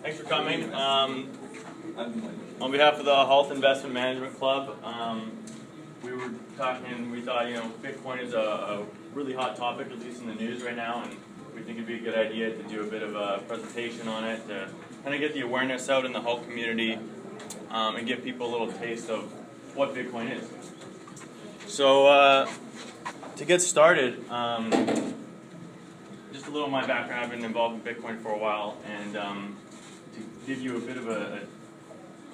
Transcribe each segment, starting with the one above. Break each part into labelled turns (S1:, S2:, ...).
S1: Thanks for coming. On behalf of the Hult Investment Management Club, we were talking, we thought, Bitcoin is a really hot topic, at least in the news right now, and we think it'd be a good idea to do a bit of a presentation on it to kind of get the awareness out in the Hult community and give people a little taste of what Bitcoin is. So to get started, just a little of my background. I've been involved in Bitcoin for a while, and to give you a bit of a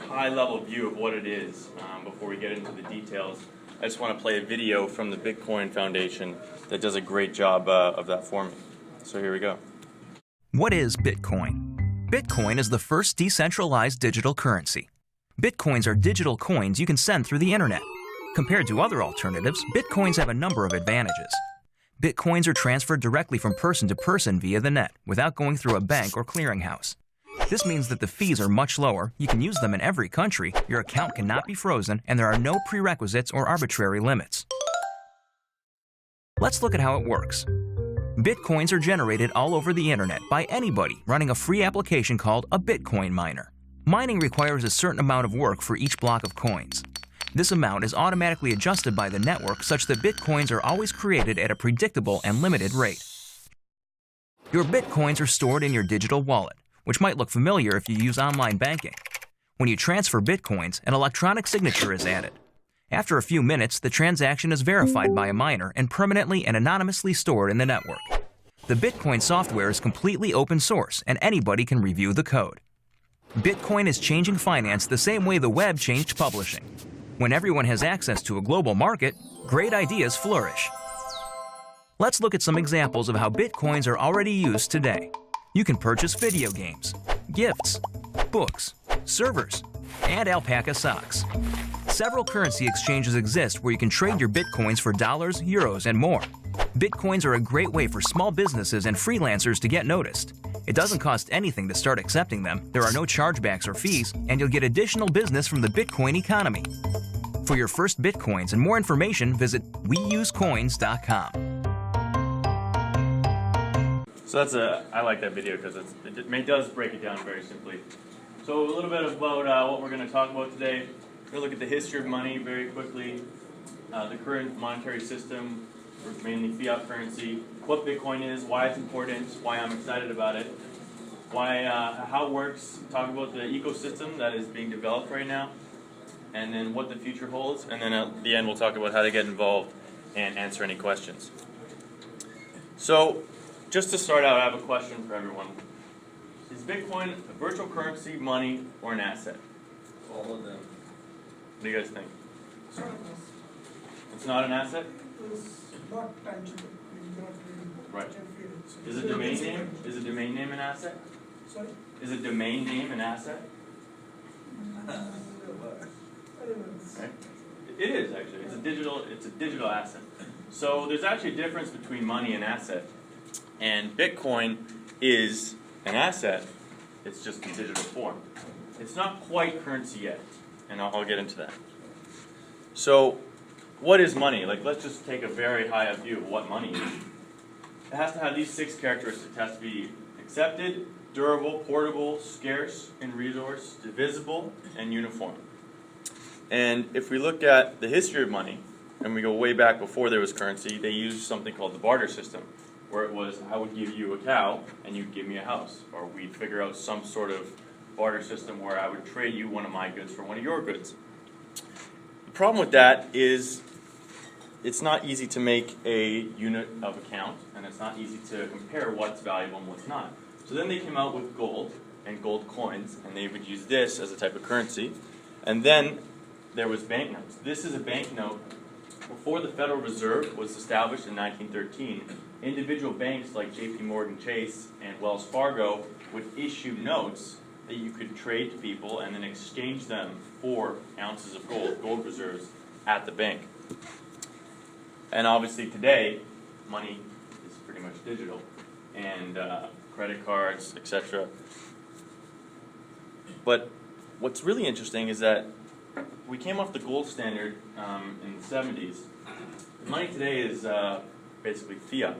S1: high-level view of what it is before we get into the details, I just want to play a video from the Bitcoin Foundation that does a great job of that for me. So here we go.
S2: What is Bitcoin? Bitcoin is the first decentralized digital currency. Bitcoins are digital coins you can send through the internet. Compared to other alternatives, Bitcoins have a number of advantages. Bitcoins are transferred directly from person to person via the net, without going through a bank or clearinghouse. This means that the fees are much lower, you can use them in every country, your account cannot be frozen, and there are no prerequisites or arbitrary limits. Let's look at how it works. Bitcoins are generated all over the internet by anybody running a free application called a Bitcoin miner. Mining requires a certain amount of work for each block of coins. This amount is automatically adjusted by the network such that Bitcoins are always created at a predictable and limited rate. Your Bitcoins are stored in your digital wallet, which might look familiar if you use online banking. When you transfer Bitcoins, an electronic signature is added. After a few minutes, the transaction is verified by a miner and permanently and anonymously stored in the network. The Bitcoin software is completely open source and anybody can review the code. Bitcoin is changing finance the same way the web changed publishing. When everyone has access to a global market, great ideas flourish. Let's look at some examples of how Bitcoins are already used today. You can purchase video games, gifts, books, servers, and alpaca socks. Several currency exchanges exist where you can trade your Bitcoins for dollars, euros, and more. Bitcoins are a great way for small businesses and freelancers to get noticed. It doesn't cost anything to start accepting them, there are no chargebacks or fees, and you'll get additional business from the Bitcoin economy. For your first Bitcoins and more information, visit weusecoins.com.
S1: So I like that video because it does break it down very simply. So a little bit about what we're going to talk about today. We're going to look at the history of money very quickly, the current monetary system, mainly fiat currency, what Bitcoin is, why it's important, why I'm excited about it, how it works, talk about the ecosystem that is being developed right now, and then what the future holds, and then at the end we'll talk about how to get involved and answer any questions. So, just to start out, I have a question for everyone. Is Bitcoin a virtual currency, money, or an asset?
S3: All of them.
S1: What do you guys think? It's not an asset?
S4: It's not tangible. You cannot really
S1: Right.
S4: touch and feel it. So
S1: Is a domain name? Is a domain name an asset?
S4: Sorry?
S1: Is a domain name an asset?
S4: I don't know.
S1: Right? It is actually. It's a digital asset. So there's actually a difference between money and asset. And Bitcoin is an asset. It's just in digital form. It's not quite currency yet, and I'll get into that. So, what is money? Let's just take a very high view of what money is. It has to have these 6 characteristics. It has to be accepted, durable, portable, scarce in resource, divisible, and uniform. And if we look at the history of money, and we go way back before there was currency, they used something called the barter system, where it was, I would give you a cow, and you'd give me a house. Or we'd figure out some sort of barter system where I would trade you one of my goods for one of your goods. The problem with that is it's not easy to make a unit of account, and it's not easy to compare what's valuable and what's not. So then they came out with gold and gold coins, and they would use this as a type of currency. And then there was banknotes. This is a banknote. Before the Federal Reserve was established in 1913, individual banks like JP Morgan Chase and Wells Fargo would issue notes that you could trade to people and then exchange them for ounces of gold reserves at the bank. And obviously today, money is pretty much digital, and credit cards, etc. But what's really interesting is that we came off the gold standard in the 70s. Money today is basically fiat.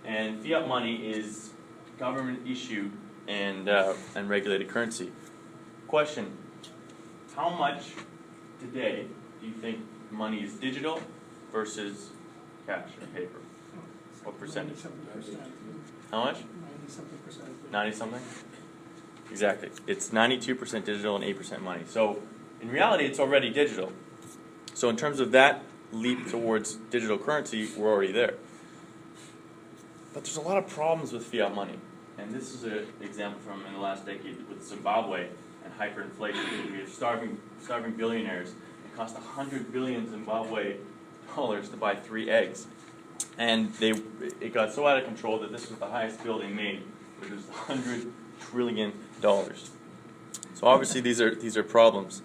S1: And fiat money is government issued and regulated currency. Question: how much today do you think money is digital versus cash or paper? What percentage?
S4: 90-something%.
S1: How much?
S4: 90-something%.
S1: 90 something? Exactly. It's 92% digital and 8% money. So in reality, it's already digital. So in terms of that leap towards digital currency, we're already there. But there's a lot of problems with fiat money. And this is an example from in the last decade with Zimbabwe and hyperinflation. We have starving billionaires. It cost 100 billion Zimbabwe dollars to buy 3 eggs. And it got so out of control that this was the highest bill they made, which was $100 trillion. So obviously these are problems.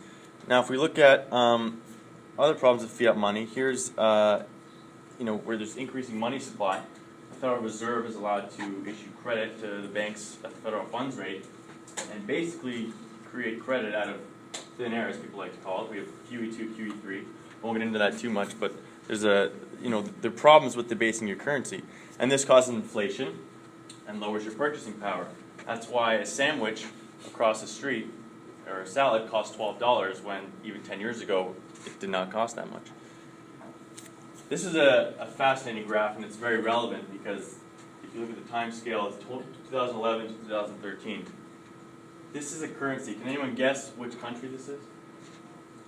S1: Now if we look at other problems with fiat money, here's where there's increasing money supply. The Federal Reserve is allowed to issue credit to the banks at the federal funds rate and basically create credit out of thin air, as people like to call it. We have QE2, QE3. I won't get into that too much, but there's there are problems with debasing your currency, and this causes inflation and lowers your purchasing power. That's why a sandwich across the street or a salad costs $12 when even 10 years ago it did not cost that much. This is a fascinating graph, and it's very relevant because if you look at the time scale, it's 2011 to 2013. This is a currency. Can anyone guess which country this is?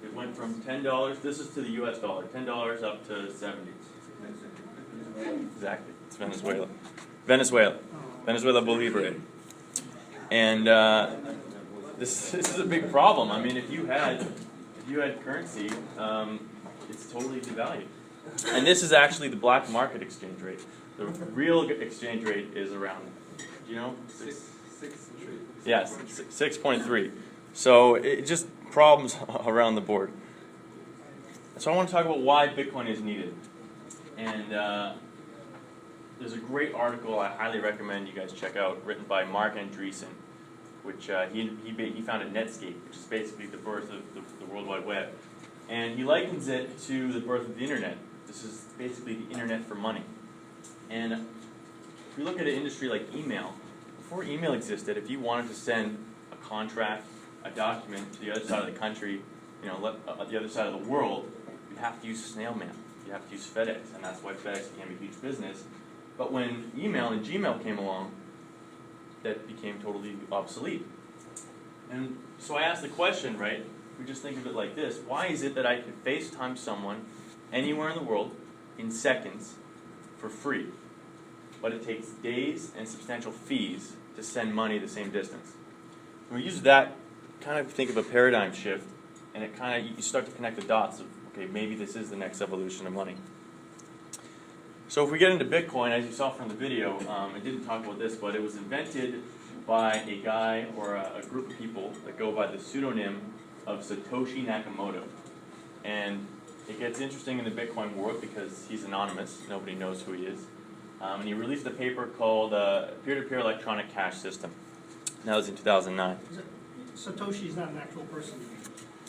S1: It went from $10, this is to the US dollar, $10 up to 70. Exactly, it's Venezuela. Venezuela Bolívar. And this is a big problem. I mean, if you had currency, it's totally devalued. And this is actually the black market exchange rate. The real exchange rate is around, Yes, 6.3. So it just problems around the board. So I want to talk about why Bitcoin is needed. And there's a great article I highly recommend you guys check out, written by Mark Andreessen, which he founded Netscape, which is basically the birth of the World Wide Web. And he likens it to the birth of the internet. This is basically the internet for money. And if we look at an industry like email, before email existed, if you wanted to send a contract, a document to the other side of the country, the other side of the world, you'd have to use snail mail. You have to use FedEx, and that's why FedEx became a huge business. But when email and Gmail came along, that became totally obsolete. And so I asked the question, right? We just think of it like this: why is it that I can FaceTime someone anywhere in the world in seconds for free, but it takes days and substantial fees to send money the same distance? When we use that, kind of think of a paradigm shift, and it kind of, you start to connect the dots of, okay, maybe this is the next evolution of money. So if we get into Bitcoin, as you saw from the video, I didn't talk about this, but it was invented by a guy or a group of people that go by the pseudonym of Satoshi Nakamoto. And it gets interesting in the Bitcoin world because he's anonymous. Nobody knows who he is. And he released a paper called Peer-to-Peer Electronic Cash System. And that was in 2009.
S4: Satoshi's not an actual person.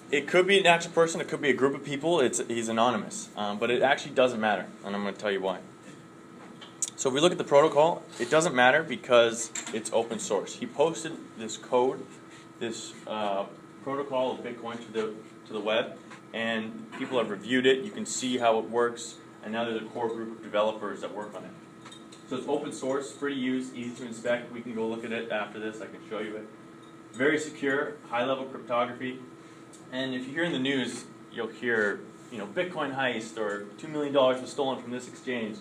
S1: It could be an actual person. It could be a group of people. He's anonymous. But it actually doesn't matter, and I'm going to tell you why. So if we look at the protocol, it doesn't matter because it's open source. He posted this code, this protocol of Bitcoin to the web, and people have reviewed it. You can see how it works, and now there's a core group of developers that work on it. So it's open source, free to use, easy to inspect. We can go look at it after this. I can show you it. Very secure, high-level cryptography. And if you hear in the news, you'll hear, Bitcoin heist or $2 million was stolen from this exchange.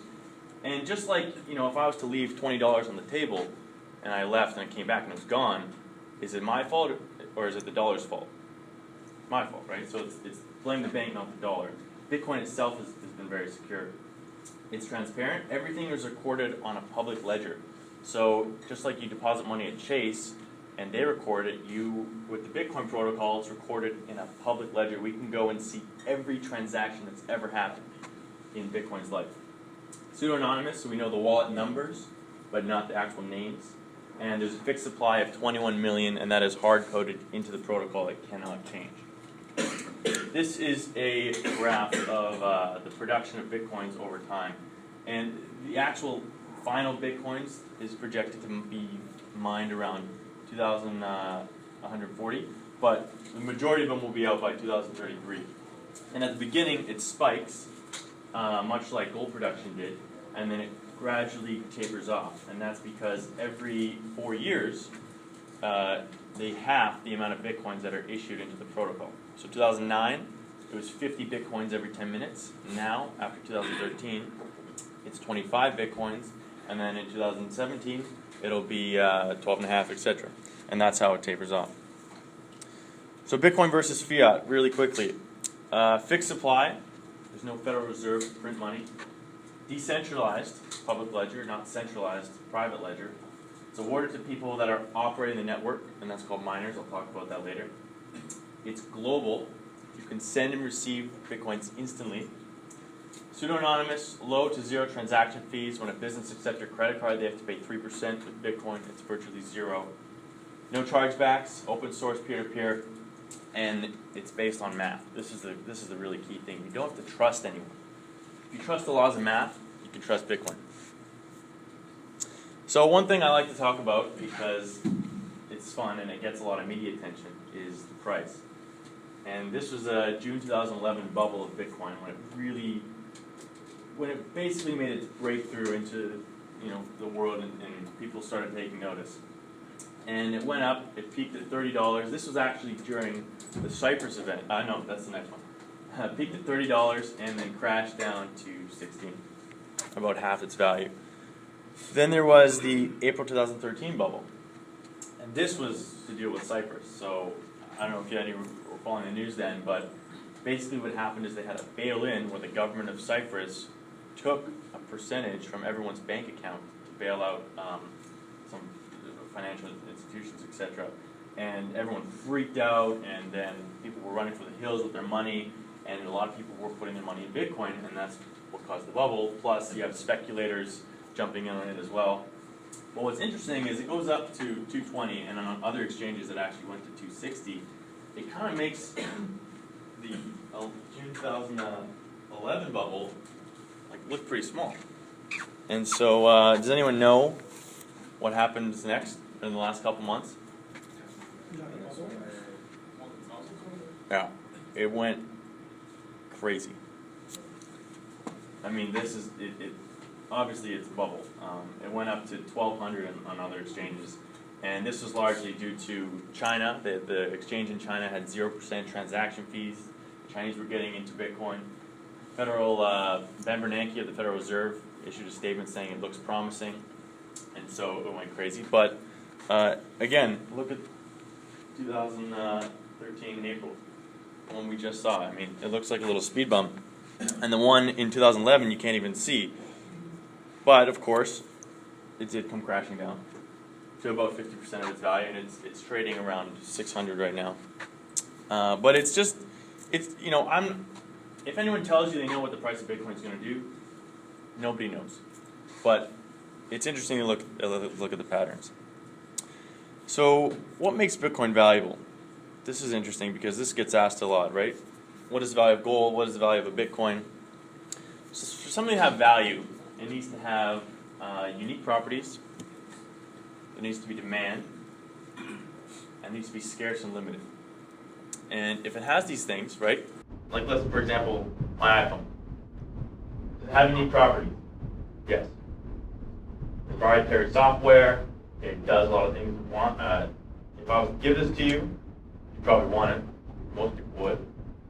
S1: And just like, if I was to leave $20 on the table and I left and I came back and it was gone, is it my fault or is it the dollar's fault? My fault, right? So it's blame the bank, not the dollar. Bitcoin itself has been very secure. It's transparent. Everything is recorded on a public ledger. So just like you deposit money at Chase and they record it, with the Bitcoin protocol, it's recorded in a public ledger. We can go and see every transaction that's ever happened in Bitcoin's life. Pseudo-anonymous, so we know the wallet numbers, but not the actual names. And there's a fixed supply of 21 million, and that is hard-coded into the protocol. It cannot change. This is a graph of the production of Bitcoins over time. And the actual final Bitcoins is projected to be mined around 2140, but the majority of them will be out by 2033. And at the beginning, it spikes, much like gold production did, and then it gradually tapers off. And that's because every 4 years, they halve the amount of Bitcoins that are issued into the protocol. So 2009, it was 50 Bitcoins every 10 minutes. Now, after 2013, it's 25 Bitcoins, and then in 2017, it'll be 12 and a half, etc. And that's how it tapers off. So Bitcoin versus fiat, really quickly. Fixed supply, there's no Federal Reserve to print money. Decentralized, public ledger, not centralized, private ledger. It's awarded to people that are operating the network, and that's called miners. I'll talk about that later. It's global. You can send and receive Bitcoins instantly. Pseudo-anonymous, low to zero transaction fees. When a business accepts your credit card, they have to pay 3% with Bitcoin. It's virtually zero. No chargebacks, open source, peer-to-peer, and it's based on math. This is the really key thing. You don't have to trust anyone. If you trust the laws of math, you can trust Bitcoin. So one thing I like to talk about, because it's fun and it gets a lot of media attention, is the price. And this was a June 2011 bubble of Bitcoin when it basically made its breakthrough into the world and people started taking notice. And it went up, it peaked at $30. This was actually during the Cyprus event. No, that's the next one. Peaked at $30 and then crashed down to 16, about half its value. Then there was the April 2013 bubble. And this was to deal with Cyprus. So I don't know if you were following the news then, but basically what happened is they had a bail-in where the government of Cyprus took a percentage from everyone's bank account to bail out some financial institutions, etc. And everyone freaked out, and then people were running for the hills with their money, and a lot of people were putting their money in Bitcoin, and that's what caused the bubble. Plus, you have speculators jumping in on it as well. But what's interesting is it goes up to 220, and on other exchanges it actually went to 260. It kind of makes the June 2011 bubble look pretty small. And so, does anyone know what happens next in the last couple months? Yeah, it went crazy. I mean, this is it. Obviously, it's a bubble. It went up to 1,200 on other exchanges, and this was largely due to China. The exchange in China had 0% transaction fees. The Chinese were getting into Bitcoin. Ben Bernanke of the Federal Reserve issued a statement saying it looks promising, and so it went crazy. But again, look at 2013 in April, the one we just saw. I mean, it looks like a little speed bump, and the one in 2011 you can't even see. But of course, it did come crashing down to about 50% of its value, and it's trading around 600 right now. But if anyone tells you they know what the price of Bitcoin is going to do, nobody knows. But it's interesting to look at the patterns. So, what makes Bitcoin valuable? This is interesting because this gets asked a lot, right? What is the value of gold? What is the value of a Bitcoin? So for something to have value, it needs to have unique properties. There needs to be demand. And it needs to be scarce and limited. And if it has these things, right? Like, let's, for example, my iPhone. Does it have unique properties? Yes. Proprietary software. It does a lot of things you want. If I was to give this to you, you probably want it. Most people would.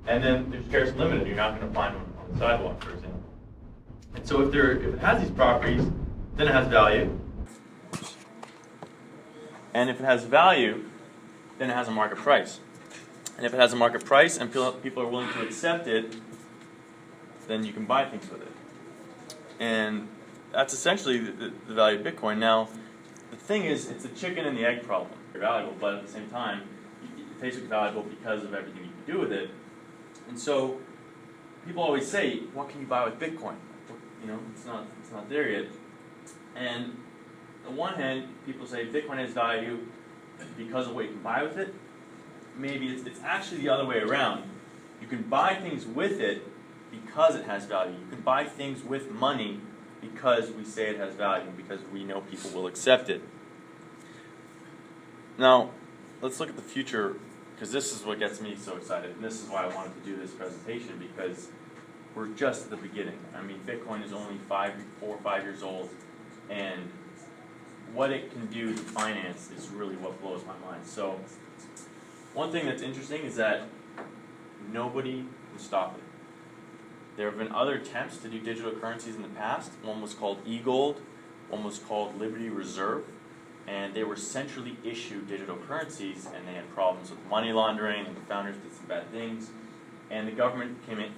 S1: And then there's scarce and limited. You're not going to find one on the sidewalk, for example. And so if it has these properties, then it has value. And if it has value, then it has a market price. And if it has a market price and people are willing to accept it, then you can buy things with it. And that's essentially the value of Bitcoin. Now, the thing is, it's a chicken and the egg problem. They're valuable, but at the same time, it's basically valuable because of everything you can do with it. And so, people always say, what can you buy with Bitcoin? It's not there yet. And on one hand, people say Bitcoin has value because of what you can buy with it. Maybe it's actually the other way around. You can buy things with it because it has value. You can buy things with money because we say it has value, because we know people will accept it. Now, let's look at the future, because this is what gets me so excited, and this is why I wanted to do this presentation, because we're just at the beginning. I mean, Bitcoin is only 4 or 5 years old, and what it can do to finance is really what blows my mind. So, one thing that's interesting is that nobody can stop it. There have been other attempts to do digital currencies in the past. One was called e-gold, one was called Liberty Reserve, and they were centrally issued digital currencies, and they had problems with money laundering, and the founders did some bad things, and the government came in,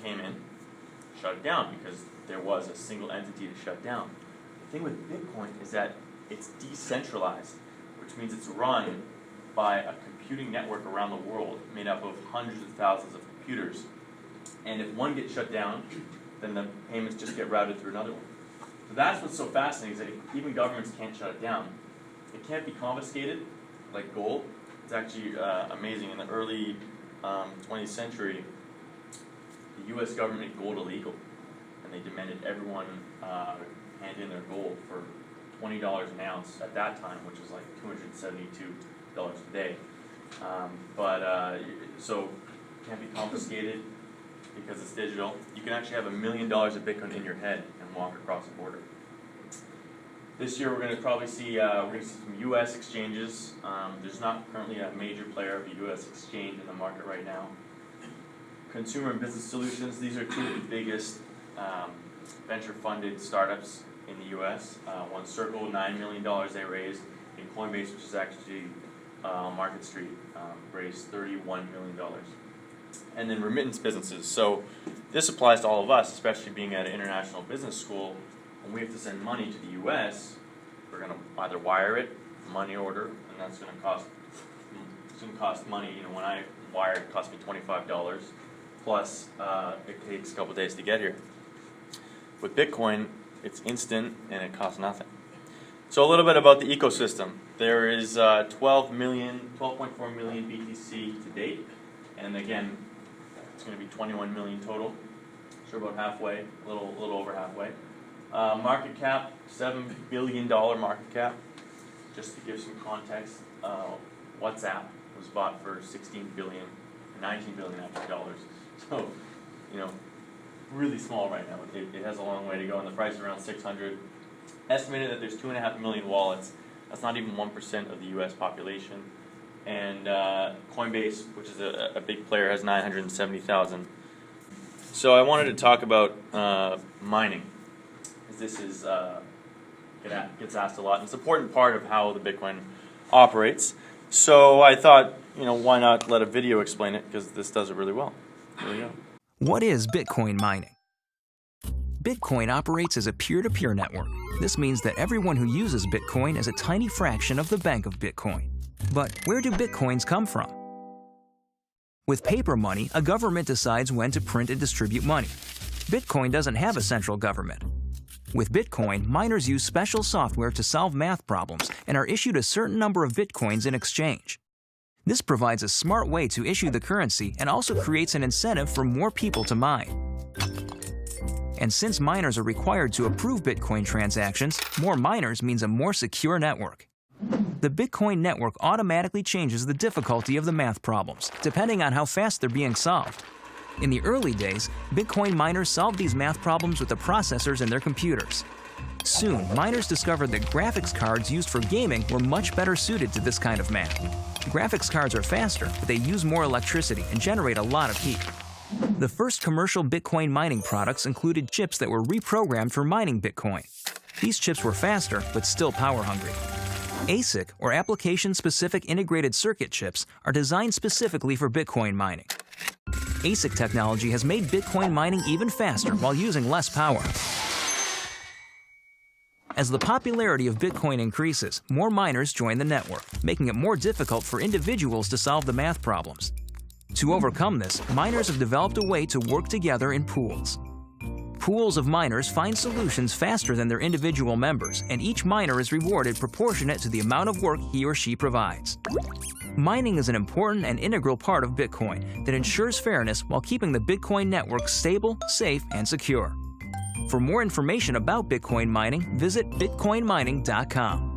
S1: shut it down, because there was a single entity to shut down. The thing with Bitcoin is that it's decentralized, which means it's run by a computing network around the world made up of hundreds of thousands of computers. And if one gets shut down, then the payments just get routed through another one. So that's what's so fascinating, is that even governments can't shut it down. It can't be confiscated like gold. It's actually amazing. In the early 20th century, the U.S. government made gold illegal, and they demanded everyone hand in their gold for $20 an ounce at that time, which is like $272 today. So it can't be confiscated because it's digital. You can actually have $1 million of Bitcoin in your head and walk across the border. This year we're going to probably see some U.S. exchanges. There's not currently a major player of a U.S. exchange in the market right now. Consumer and business solutions, these are two of the biggest venture-funded startups in the U.S. One Circle, $9 million they raised, and Coinbase, which is actually on Market Street, raised $31 million. And then remittance businesses. So this applies to all of us, especially being at an international business school. When we have to send money to the U.S., we're going to either wire it, money order, and that's going to cost money. You know, when I wire it cost me $25, plus it takes a couple days to get here. With Bitcoin, it's instant and it costs nothing. So a little bit about the ecosystem. There is 12.4 million BTC to date, and again, it's going to be 21 million total. So about halfway, a little over halfway. Market cap, $7 billion market cap. Just to give some context, WhatsApp was bought for $16 billion, $19 billion actually dollars. So, you know, really small right now. It has a long way to go, and the price is around 600. Estimated that there's 2.5 million wallets. That's not even 1% of the U.S. population. And Coinbase, which is a big player, has 970,000. So I wanted to talk about mining. This is gets asked a lot, and it's an important part of how the Bitcoin operates. So I thought, why not let a video explain it, because this does it really well. Here we go.
S2: What is Bitcoin mining? Bitcoin operates as a peer-to-peer network. This means that everyone who uses Bitcoin is a tiny fraction of the bank of Bitcoin. But where do Bitcoins come from? With paper money, a government decides when to print and distribute money. Bitcoin doesn't have a central government. With Bitcoin, miners use special software to solve math problems and are issued a certain number of Bitcoins in exchange. This provides a smart way to issue the currency and also creates an incentive for more people to mine. And since miners are required to approve Bitcoin transactions, more miners means a more secure network. The Bitcoin network automatically changes the difficulty of the math problems, depending on how fast they're being solved. In the early days, Bitcoin miners solved these math problems with the processors in their computers. Soon, miners discovered that graphics cards used for gaming were much better suited to this kind of math. Graphics cards are faster, but they use more electricity and generate a lot of heat. The first commercial Bitcoin mining products included chips that were reprogrammed for mining Bitcoin. These chips were faster, but still power-hungry. ASIC, or Application-Specific Integrated Circuit chips, are designed specifically for Bitcoin mining. ASIC technology has made Bitcoin mining even faster while using less power. As the popularity of Bitcoin increases, more miners join the network, making it more difficult for individuals to solve the math problems. To overcome this, miners have developed a way to work together in pools. Pools of miners find solutions faster than their individual members, and each miner is rewarded proportionate to the amount of work he or she provides. Mining is an important and integral part of Bitcoin that ensures fairness while keeping the Bitcoin network stable, safe, and secure. For more information about Bitcoin mining, visit bitcoinmining.com.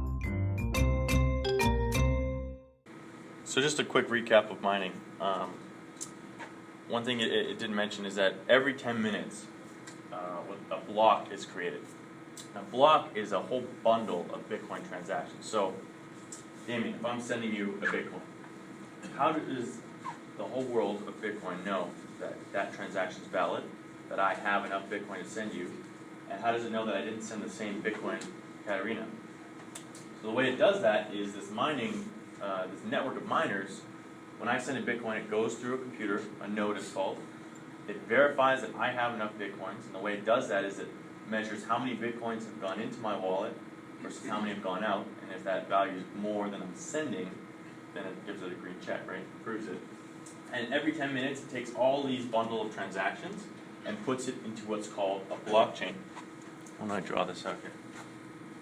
S1: So just a quick recap of mining. One thing it didn't mention is that every 10 minutes, a block is created. A block is a whole bundle of Bitcoin transactions. So, Damien, if I'm sending you a Bitcoin, how does the whole world of Bitcoin know that that transaction is valid, that I have enough Bitcoin to send you, and how does it know that I didn't send the same Bitcoin to Katerina? So the way it does that is this network of miners. When I send a Bitcoin, it goes through a computer, a node is called. It verifies that I have enough Bitcoins, and the way it does that is it measures how many Bitcoins have gone into my wallet versus how many have gone out, and if that value is more than I'm sending, then it gives it a green check, right? Proves it. And every 10 minutes, it takes all these bundle of transactions and puts it into what's called a blockchain. I'm going to draw this out here.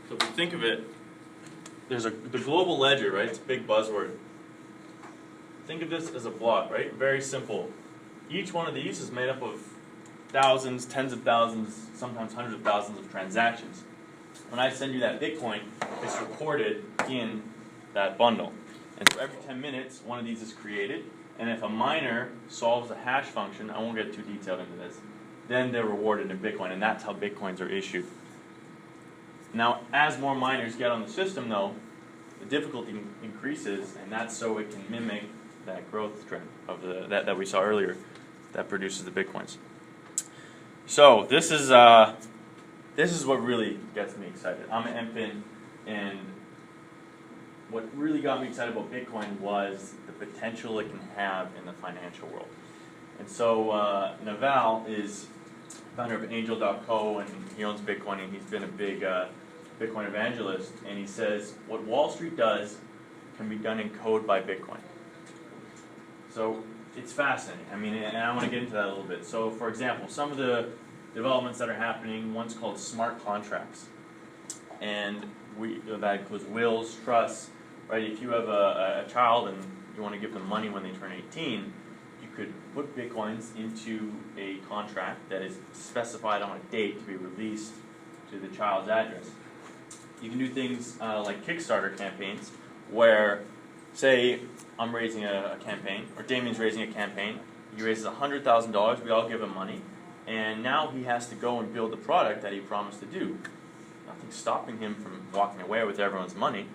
S1: So if you think of it, there's the global ledger, right? It's a big buzzword. Think of this as a block, right? Very simple. Each one of these is made up of thousands, tens of thousands, sometimes hundreds of thousands of transactions. When I send you that Bitcoin, it's recorded in that bundle. And so every 10 minutes, one of these is created. And if a miner solves a hash function, I won't get too detailed into this, then they're rewarded in Bitcoin, and that's how Bitcoins are issued. Now, as more miners get on the system, though, the difficulty increases, and that's so it can mimic that growth trend of that we saw earlier that produces the Bitcoins. So this is what really gets me excited. I'm an MPIN, and what really got me excited about Bitcoin was the potential it can have in the financial world. And so Naval is founder of Angel.co, and he owns Bitcoin, and he's been a big Bitcoin evangelist. And he says what Wall Street does can be done in code by Bitcoin. So it's fascinating. I mean, and I want to get into that a little bit. So, for example, some of the developments that are happening, one's called smart contracts, and that includes wills, trusts. Right? If you have a child and you want to give them money when they turn 18, you could put Bitcoins into a contract that is specified on a date to be released to the child's address. You can do things like Kickstarter campaigns where, say, I'm raising a campaign, or Damien's raising a campaign. He raises $100,000, we all give him money, and now he has to go and build the product that he promised to do. Nothing's stopping him from walking away with everyone's money.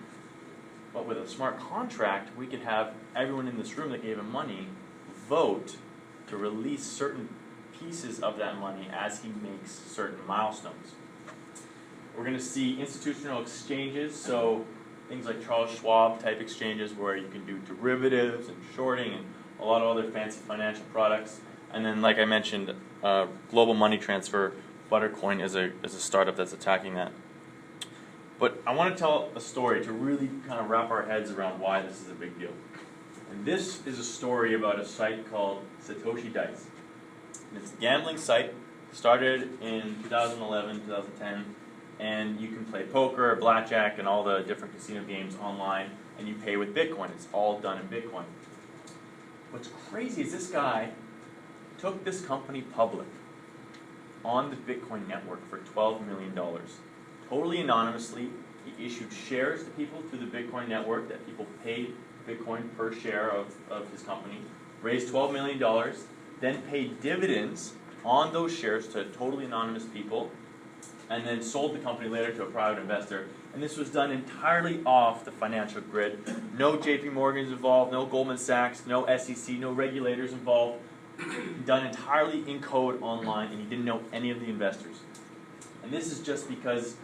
S1: But with a smart contract, we could have everyone in this room that gave him money vote to release certain pieces of that money as he makes certain milestones. We're going to see institutional exchanges, so things like Charles Schwab type exchanges where you can do derivatives and shorting and a lot of other fancy financial products. And then, like I mentioned, global money transfer. Buttercoin is a startup that's attacking that. But I want to tell a story to really kind of wrap our heads around why this is a big deal. And this is a story about a site called Satoshi Dice. And it's a gambling site, started in 2011, 2010, and you can play poker, blackjack, and all the different casino games online, and you pay with Bitcoin. It's all done in Bitcoin. What's crazy is this guy took this company public on the Bitcoin network for $12 million. Totally anonymously, he issued shares to people through the Bitcoin network that people paid Bitcoin per share of his company, raised $12 million, then paid dividends on those shares to totally anonymous people, and then sold the company later to a private investor. And this was done entirely off the financial grid. No JP Morgan's involved, no Goldman Sachs, no SEC, no regulators involved. Done entirely in code online, and he didn't know any of the investors. And this is just because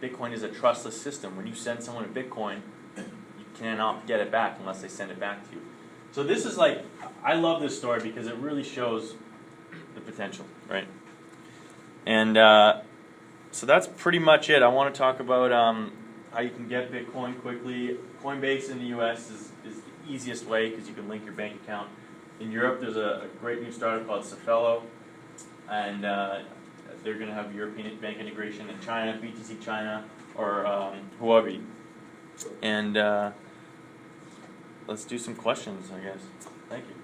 S1: Bitcoin is a trustless system. When you send someone a Bitcoin, you cannot get it back unless they send it back to you. So this is like, I love this story because it really shows the potential, right? And so that's pretty much it. I want to talk about how you can get Bitcoin quickly. Coinbase in the US is the easiest way because you can link your bank account. In Europe, there's a great new startup called Cephalo, and they're going to have European bank integration. In China, BTC China, or Huobi. And let's do some questions, I guess. Thank you.